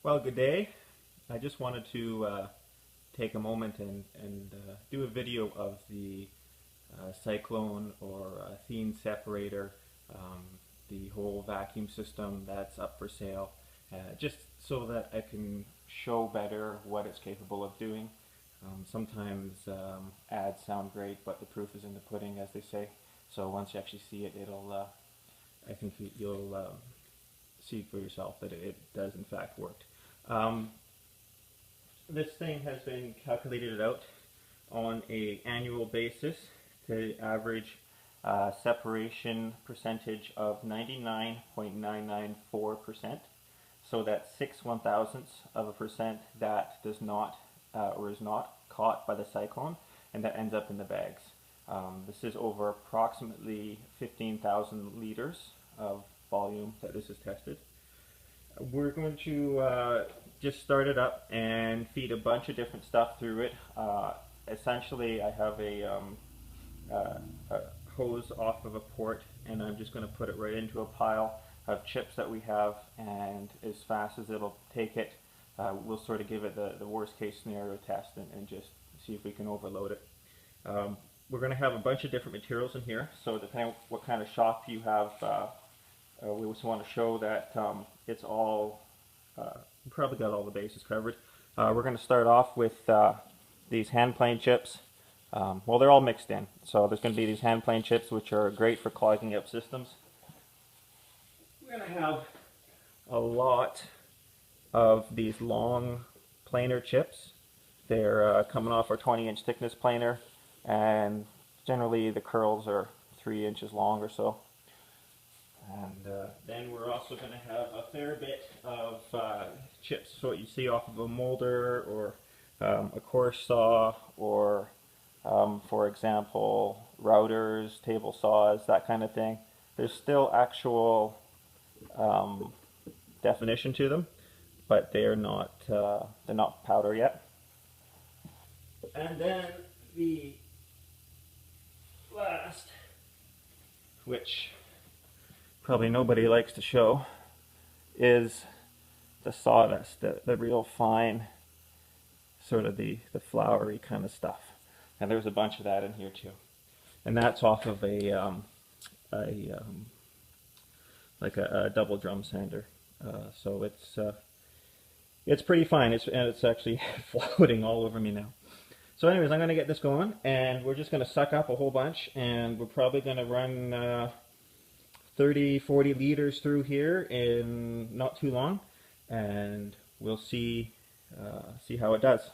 Well, good day. I just wanted to take a moment and do a video of the cyclone or Thien separator, the whole vacuum system that's up for sale, just so that I can show better what it's capable of doing. Sometimes ads sound great, but the proof is in the pudding, as they say. So once you actually see it, I think you'll see for yourself that it does in fact work. This thing has been calculated out on an annual basis to average separation percentage of 99.994%. So that's 6/1000ths of a percent that does not or is not caught by the cyclone, and that ends up in the bags. This is over approximately 15,000 liters of volume that this is tested. We're going to just start it up and feed a bunch of different stuff through it. Essentially, I have a hose off of a port, and I'm just going to put it right into a pile of chips that we have, and as fast as it'll take it, we'll sort of give it the worst case scenario test and just see if we can overload it. We're going to have a bunch of different materials in here, so depending on what kind of shop you have, we just want to show that it's all, we probably got all the bases covered. We're going to start off with these hand plane chips. Well, they're all mixed in, so there's going to be these hand plane chips, which are great for clogging up systems. We're going to have a lot of these long planer chips. They're coming off our 20-inch thickness planer, and generally the curls are 3 inches long or so. And then we're also going to have a fair bit of chips, so what you see off of a molder or a coarse saw, or for example routers, table saws, that kind of thing. There's still actual definition to them, but they're not powder yet. And then the last, which probably nobody likes to show, is the sawdust, the real fine, sort of the floury kind of stuff. And there's a bunch of that in here too. And that's off of like a double drum sander. So it's pretty fine. It's actually floating all over me now. So anyways, I'm going to get this going, and we're just going to suck up a whole bunch, and we're probably going to run 30-40 liters through here in not too long, and we'll see how it does.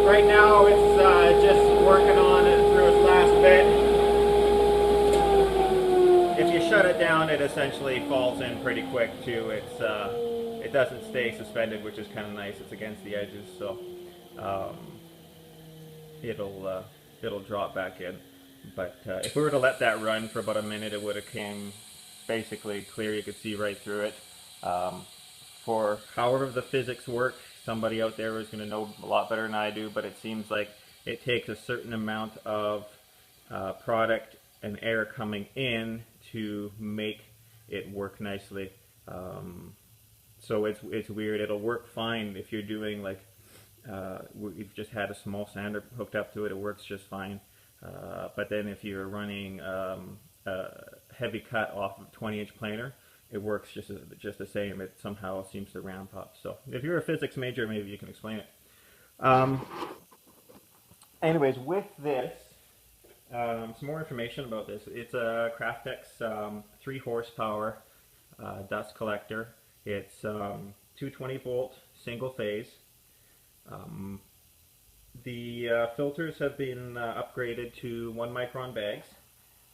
Right now it's just working on it through its last bit. If you shut it down, it essentially falls in pretty quick too. It doesn't stay suspended, which is kind of nice. It's against the edges, so it'll drop back in. But if we were to let that run for about a minute, it would have came basically clear. You could see right through it. For however the physics work, somebody out there is going to know a lot better than I do, but it seems like it takes a certain amount of product and air coming in to make it work nicely. So it's weird. It'll work fine if you're doing like you've just had a small sander hooked up to it. It works just fine. But then if you're running a heavy cut off of 20-inch planer, it works just the same. It somehow seems to ramp up. So if you're a physics major, maybe you can explain it. Anyways, with this, some more information about this. It's a Craftex 3 horsepower dust collector. It's 220 volt single phase. The filters have been upgraded to 1 micron bags.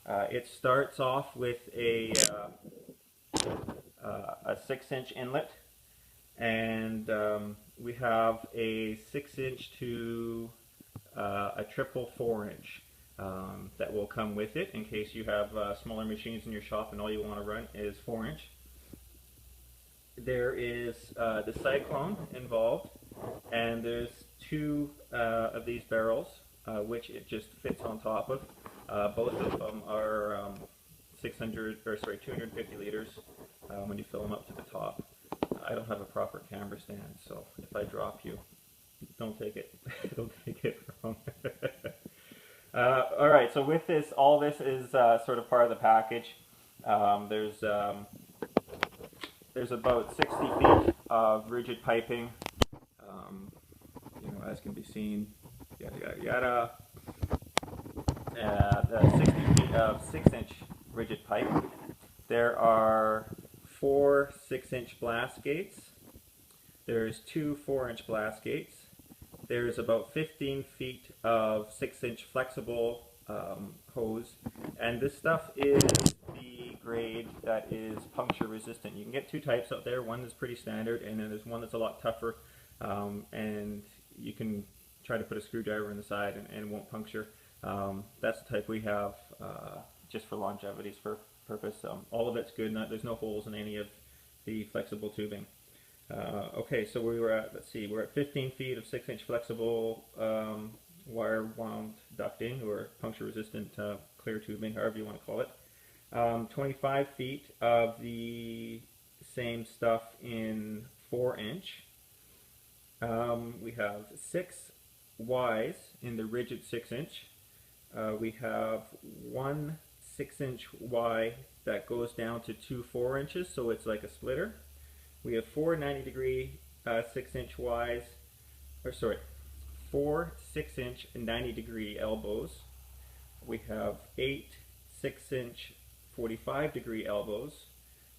It starts off with a 6-inch inlet, and we have a 6-inch to a triple 4-inch that will come with it in case you have smaller machines in your shop and all you want to run is 4-inch. There is the cyclone involved, and there's 2 of these barrels which it just fits on top of. Both of them are 250 liters when you fill them up to the top. I don't have a proper camera stand, so if I drop you, don't take it. Don't take it wrong. All right. So with this, all this is sort of part of the package. There's about 60 feet of rigid piping. As can be seen, yada yada yada. The 60 feet of 6-inch rigid pipe. There are 4 6-inch blast gates. There's 2 4-inch blast gates. There's about 15 feet of 6-inch flexible hose, and this stuff is the grade that is puncture resistant. You can get 2 types out there. One is pretty standard, and then there's one that's a lot tougher, and you can try to put a screwdriver in the side and it won't puncture. That's the type we have just for longevity's purpose. All of it's good. There's no holes in any of the flexible tubing. Okay, so we were at, let's see, we're at 15 feet of 6-inch flexible wire wound ducting, or puncture resistant clear tubing, however you want to call it. 25 feet of the same stuff in 4-inch. We have 6 Ys in the rigid 6-inch. We have 1 6-inch Y that goes down to 2 4-inches, so it's like a splitter. We have 4 90-degree 6-inch Ys, or sorry, 4 6-inch 90-degree elbows. We have 8 6-inch 45-degree elbows.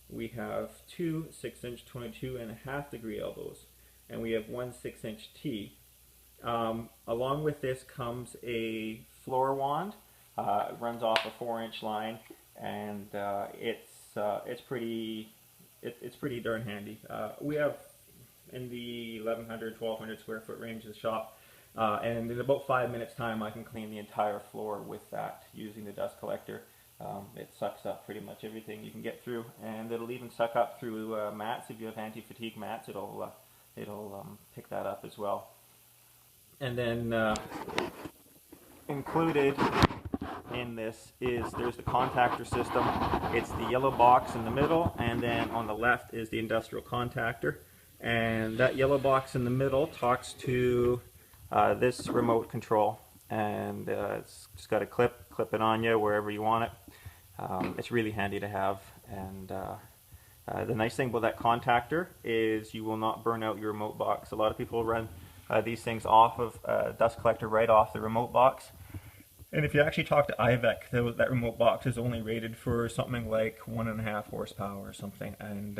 We have 2 6-inch 22.5-degree elbows, and we have 1 6-inch T. Along with this comes a floor wand. It runs off a 4-inch line, and it's pretty darn handy. We have in the 1,100, 1,200 square foot range of the shop, and in about 5 minutes time I can clean the entire floor with that using the dust collector. It sucks up pretty much everything you can get through, and it'll even suck up through mats. If you have anti-fatigue mats, it'll pick that up as well. And then included in this is there's the contactor system. It's the yellow box in the middle, and then on the left is the industrial contactor. And that yellow box in the middle talks to this remote control, and it's just got a clip it on you wherever you want it. It's really handy to have, and the nice thing about that contactor is you will not burn out your remote box. A lot of people run these things off of dust collector right off the remote box. And if you actually talk to IVEC, that remote box is only rated for something like 1.5 horsepower or something. And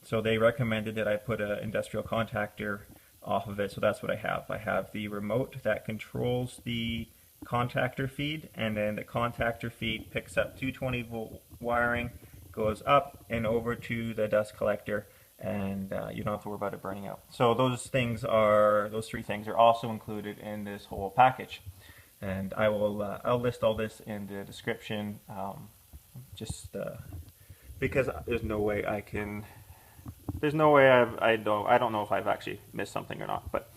so they recommended that I put an industrial contactor off of it, so that's what I have. I have the remote that controls the contactor feed, and then the contactor feed picks up 220 volt wiring, goes up and over to the dust collector, and you don't have to worry about it burning out. So those 3 things are also included in this whole package. And I'll list all this in the description, because there's no way I don't know if I've actually missed something or not, but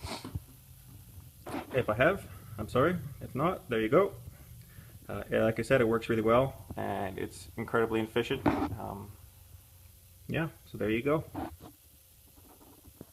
if I have, I'm sorry. If not, there you go. Like I said, it works really well, and it's incredibly efficient. Yeah, so there you go.